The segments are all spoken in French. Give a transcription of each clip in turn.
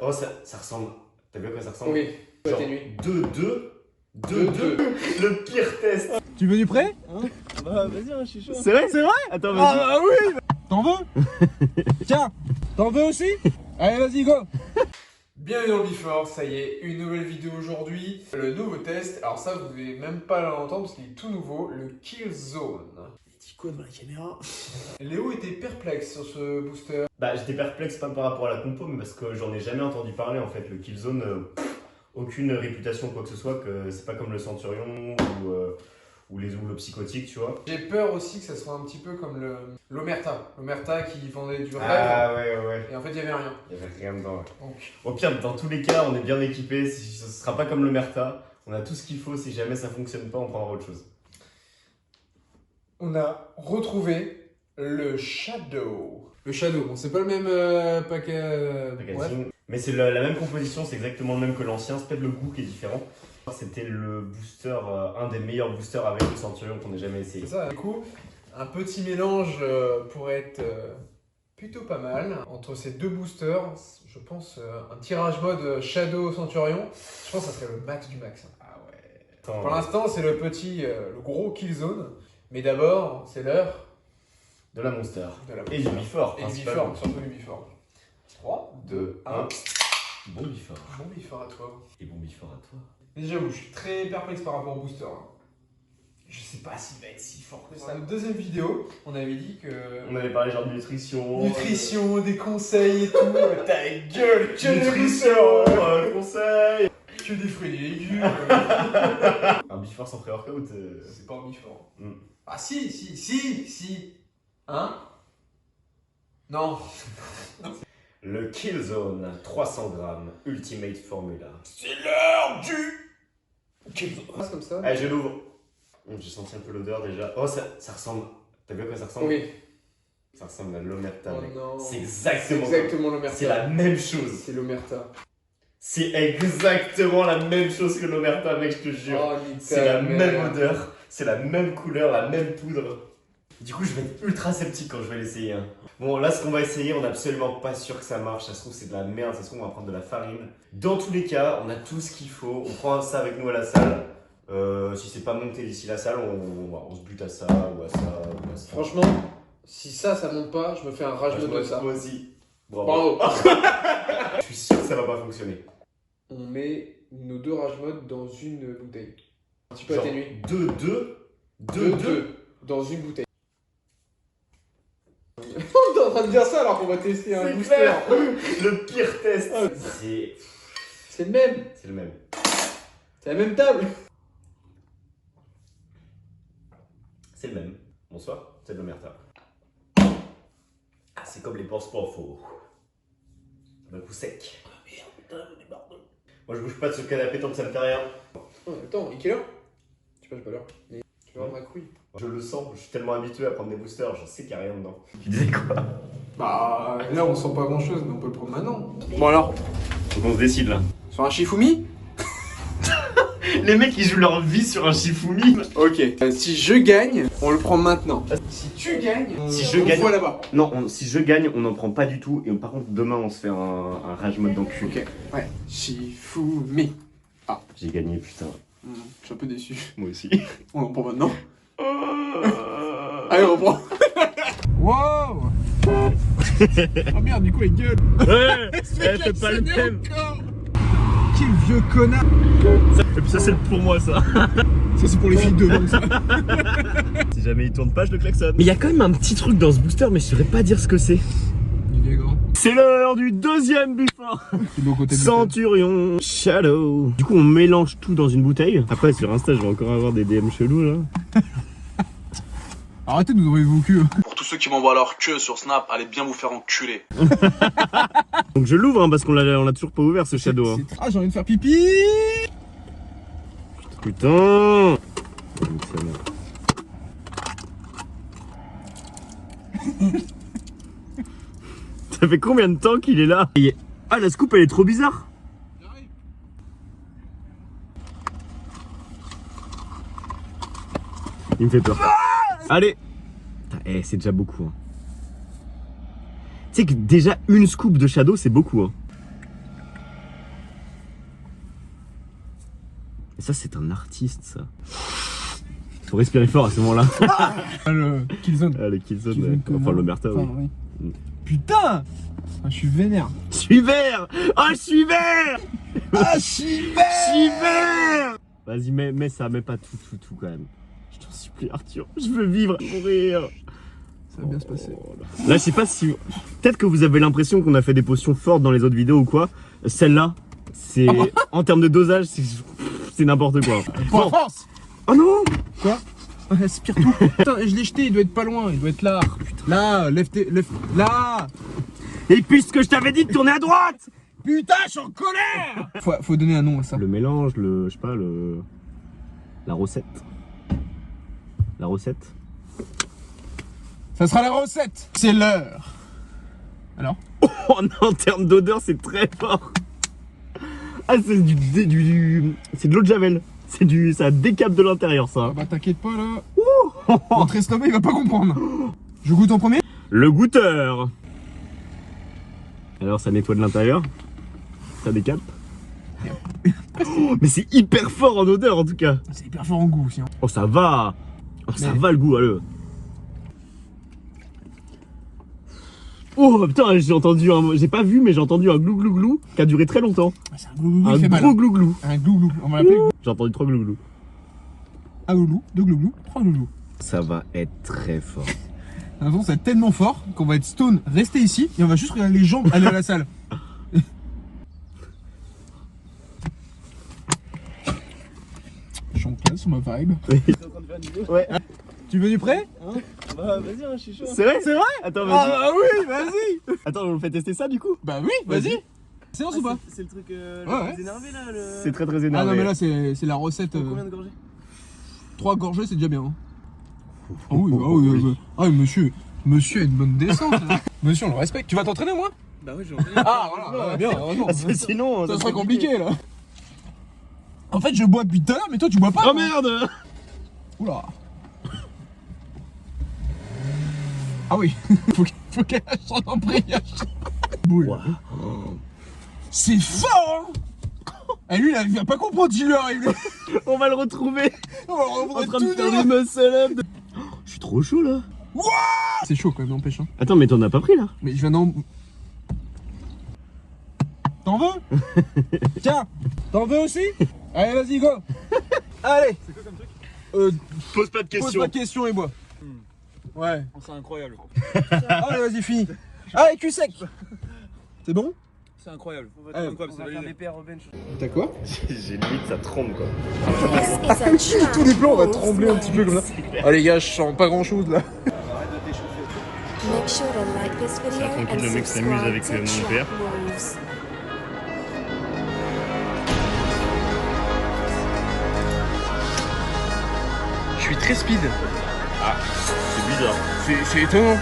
Oh, ça ressemble. T'as vu à quoi ça ressemble? Oui, genre 2-2. Le pire test. Tu veux du prêt Hein? Bah vas-y, hein, je suis chaud. C'est vrai? C'est vrai? Attends, vas-y. Ah oui. T'en veux? Tiens, t'en veux aussi? Allez, vas-y, go. Bienvenue dans le Before, ça y est, une nouvelle vidéo aujourd'hui. Le nouveau test, alors ça vous devez même pas l'entendre parce qu'il est tout nouveau, le Killzone. Il dit quoi devant la caméra? Léo était perplexe sur ce booster. Bah, j'étais perplexe pas par rapport à la compo, mais parce que j'en ai jamais entendu parler en fait. Le Killzone, aucune réputation ou quoi que ce soit, que c'est pas comme le Centurion ou le Psychotique, tu vois. J'ai peur aussi que ça soit un petit peu comme l'Omerta qui vendait du rêve. Ah ouais. Et en fait il y avait rien. Il y avait rien dedans. Ouais. Donc, Au pire, dans tous les cas, on est bien équipé. Ce sera pas comme l'Omerta. On a tout ce qu'il faut. Si jamais ça fonctionne pas, on prendra autre chose. on a retrouvé le Shadow. Le Shadow, bon c'est pas le même Packaging. Ouais. Mais c'est la même composition, c'est exactement le même que l'ancien, c'est peut-être le goût qui est différent. C'était le booster, un des meilleurs boosters avec le Centurion qu'on ait jamais essayé. C'est ça, du coup, un petit mélange pourrait être plutôt pas mal. Entre ces deux boosters, je pense un tirage mode Shadow Centurion, je pense que ça serait le max du max. Ah ouais. Pour l'instant, c'est le gros Killzone, mais d'abord, c'est l'heure De la Monster. de la Et du Before, Et du principalement. Before, surtout du Before. 3, 2, 1. Bon Before. Bon Before à toi. Et bon Before à toi. Mais j'avoue, je suis très perplexe par rapport au booster. Je sais pas s'il va être si fort que ça. Dans la deuxième vidéo, on avait dit que... On avait parlé genre de nutrition. Nutrition, des conseils et tout. Ta gueule, que des Nutrition, boosters, conseil. que des fruits et des légumes. Un Before sans pré-workout. C'est pas un Before. Mm. Ah si. Hein? Non. Le Killzone, 300 grammes, Ultimate Formula. C'est l'heure du... Killzone. Passe comme ça. Allez, je l'ouvre. J'ai senti un peu l'odeur déjà. Oh, ça ressemble. T'as vu à quoi ça ressemble? Oui. Ça ressemble à l'Omerta, Oh mec. non. C'est C'est exactement l'Omerta. C'est la même chose. C'est l'Omerta. C'est exactement la même chose que l'Omerta, mec, je te jure. Oh, C'est la même odeur, c'est la même couleur, la même poudre. Du coup, je vais être ultra sceptique quand je vais l'essayer. Hein. Bon, là, ce qu'on va essayer, on n'est absolument pas sûr que ça marche. Ça se trouve, c'est de la merde. Ça se trouve, on va prendre de la farine. Dans tous les cas, on a tout ce qu'il faut. On prend ça avec nous à la salle. Si c'est pas monté d'ici la salle, on se bute à ça ou à ça ou à ça. Franchement, si ça monte pas, je me fais un rage mode de ça. Moi aussi. Bravo. Bravo. Je suis sûr que ça va pas fonctionner. On met nos deux rage modes dans une bouteille. Un petit peu Genre atténué. 2 dans une bouteille. On est en train de dire ça alors qu'on va tester un C'est booster. clair. Le pire test. C'est le même. C'est le même. C'est la même table. C'est le même. Bonsoir, c'est de l'Omerta. Ah, c'est comme les ports faut. D'un coup sec. Moi, je bouge pas de ce canapé tant que ça me fait rien. Oh, attends, il est quelle heure? Je sais pas, j'ai pas l'heure. Mais tu vois ma couille. Je le sens, je suis tellement habitué à prendre des boosters, je sais qu'il n'y a rien dedans. Tu disais quoi? Bah là on sent pas grand chose, mais on peut le prendre maintenant. Bon alors, Faut qu'on se décide là. sur un Shifumi? Les mecs ils jouent leur vie sur un Shifumi. Ok. Si je gagne, on le prend maintenant. Si tu gagnes, Si je on gagne- voit là-bas. Non, si je gagne, on n'en prend pas du tout. Et par contre, demain on se fait un rage mode dans le cul. Ok. Ouais. Shifumi. J'ai gagné, putain. Je suis un peu déçu. Moi aussi. On en prend maintenant. Allez, on prend. Wow. Oh merde, du coup, il gueule. Ouais, c'est pas le même. Quel vieux connard. Et puis ça, c'est pour moi, ça. Ça, c'est pour les filles devant ça. Si jamais il tourne pas, je le klaxonne. Mais il y a quand même un petit truc dans ce booster, mais je saurais pas dire ce que c'est. Il est grand. C'est l'heure du deuxième Before. C'est beau côté de Centurion Shadow. Du coup, on mélange tout dans une bouteille. Après, sur Insta, je vais encore avoir des DM chelous là. Arrêtez de nous envoyer vos culs. Pour tous ceux qui m'envoient leur queue sur Snap, allez bien vous faire enculer. Donc je l'ouvre hein, parce qu'on l'a toujours pas ouvert ce Shadow. Hein. Ah, j'ai envie de faire pipi. Putain. Ça fait combien de temps qu'il est là? Ah, la scoop elle est trop bizarre. Il me fait peur. Allez. C'est déjà beaucoup. Hein. Tu sais que déjà une scoop de Shadow c'est beaucoup. Hein. Ça, c'est un artiste, ça. Faut respirer fort à ce moment-là. Le Killzone. Ah, le Killzone, Killzone enfin l'Omerta, oui. oui. Putain, je suis vénère. Je suis vert. Ah, je suis vert. Ah, je suis vert. Je suis vert. Vas-y, mets ça, mets pas tout quand même. Je t'en supplie, Arthur. Je veux vivre, mourir. Ça va bien se passer. Là, je sais pas si... Peut-être que vous avez l'impression qu'on a fait des potions fortes dans les autres vidéos ou quoi. Celle-là, c'est... En termes de dosage, c'est n'importe quoi. Pour France. Oh non. Quoi? Aspire tout. Putain, je l'ai jeté, il doit être pas loin, il doit être là. Putain. Là, lève, là. Et puisque je t'avais dit de tourner à droite. Putain, je suis en colère. Faut donner un nom à ça. Le mélange, je sais pas, la recette. La recette. Ça sera la recette. C'est l'heure. Alors? Oh non, en termes d'odeur, c'est très fort. Ah, c'est c'est de l'eau de javel. Ça décape de l'intérieur, ça. Ah bah t'inquiète pas là. Notre estomac il va pas comprendre. Je goûte en premier. Le goûteur. Alors ça nettoie de l'intérieur. Ça décape. Oh, mais c'est hyper fort en odeur en tout cas. C'est hyper fort en goût aussi. Hein. Oh ça va. Oh ça va le goût, allez. Oh putain, j'ai pas vu mais j'ai entendu un glou glou glou qui a duré très longtemps. C'est un glouglou, Un il fait mal. gros glou glou. Un glouglou, on va l'appeler. J'ai entendu 3 glou glou. Un glouglou, 2 glouglous, 3 glouglous. Ça va être très fort. Attention, ça va être tellement fort qu'on va être stone, rester ici et on va juste regarder les jambes aller à la salle. Je suis en classe sur ma vibe. Ouais. Tu veux du prêt? Bah vas-y, je suis chaud. C'est vrai? C'est vrai? Attends, vas-y. Ah bah oui, vas-y. Attends, on fait tester ça du coup? Bah oui, vas-y. Séance ou pas? C'est le truc ouais. plus énervé là. C'est très très Ah énervé. non mais là c'est la recette. Combien de gorgées? 3 gorgées c'est déjà bien. Hein. Ah oui, ah oui, monsieur a une bonne descente. Là. Monsieur on le respecte. Tu vas t'entraîner moi? Bah oui, je Ah voilà, bien, heureusement. Parce que sinon, Ça serait compliqué là. En fait je bois depuis tout à l'heure mais toi tu bois pas. Oh merde! Oula. Ah oui, faut qu'elle lâche son embrayage. Boule. Wow. C'est fort hein. Et lui il va pas comprendre qu'il lui est arrivé. On va le retrouver On va le en train de faire des muscle-up. Je suis trop chaud là. C'est chaud quand même, n'empêche. Hein. Attends, mais t'en as pas pris là? Mais je viens d'en... T'en veux? Tiens, t'en veux aussi? Allez, vas-y, go. Allez. C'est quoi comme truc? Pose pas de Pose pas de questions et bois. Ouais. C'est incroyable. Allez, vas-y, fini. Allez, cul sec. C'est bon? C'est incroyable. Allez, incroyable. On va faire des paires au bench. T'as quoi? J'ai limite ça tremble quoi. Tous les plans, on va trembler un petit peu comme ça. Ah les gars, je sens pas grand chose là. Make sure to like this video tranquille, and le mec s'amuse subscribe avec to mon Trap père. Moves. Je suis très speed. Ah, c'est bizarre. C'est étonnant.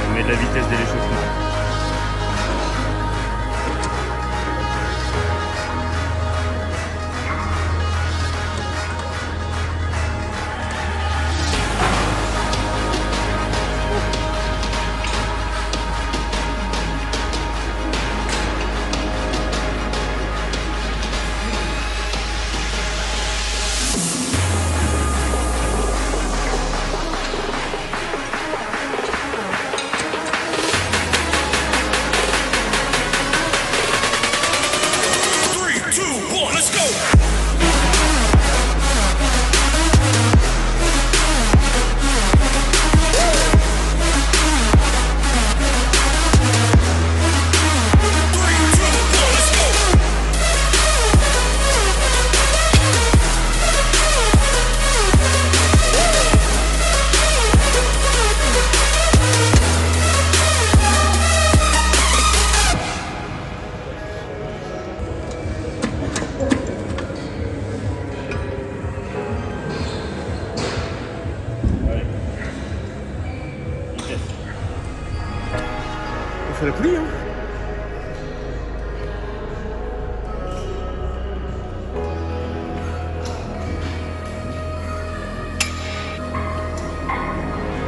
On met de la vitesse dès l'échauffement. fait la pluie, hein.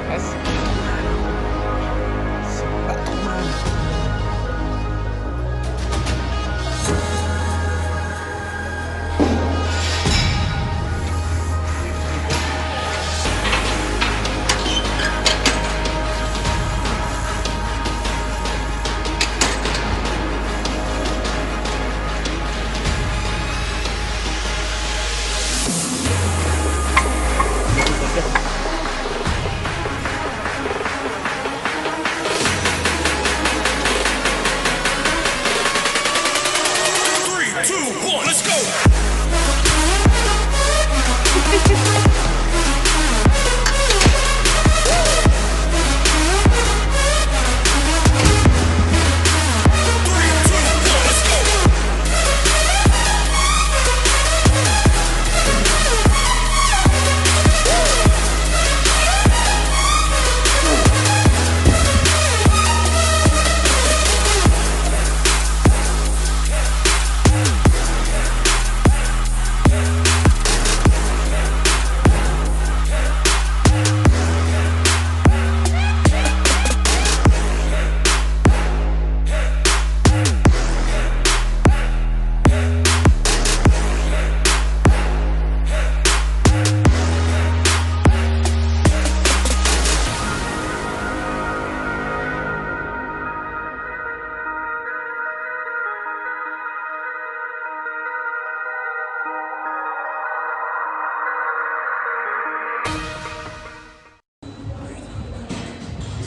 Ah, c'est pas trop mal.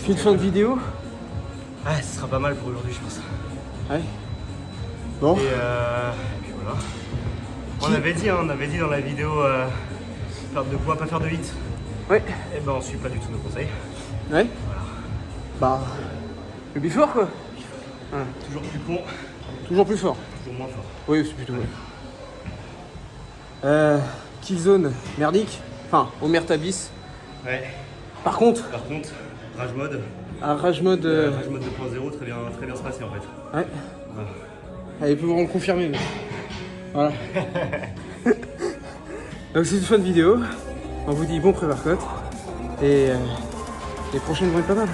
fait une fin de vidéo. Ah, ce sera pas mal pour aujourd'hui, je pense. Ouais. Bon. Et puis voilà. On avait dit dans la vidéo perdre de poids, pas faire de vite. Ouais. Et ben on suit pas du tout nos conseils. Ouais. Voilà. Bah. Le before quoi. Ouais. Toujours plus con, Toujours plus fort. toujours moins fort. Oui, c'est plutôt vrai. Killzone, merdique. Enfin, Omerta bis. Ouais. Par contre, Rage mode. un rage mode. Rage mode 2.0, très bien se passer en fait. Ouais. Voilà. Allez, pouvoir le confirmer. Mais... Voilà. Donc c'est une fin de vidéo. On vous dit bon pré-workout. Et les prochaines vont être pas mal.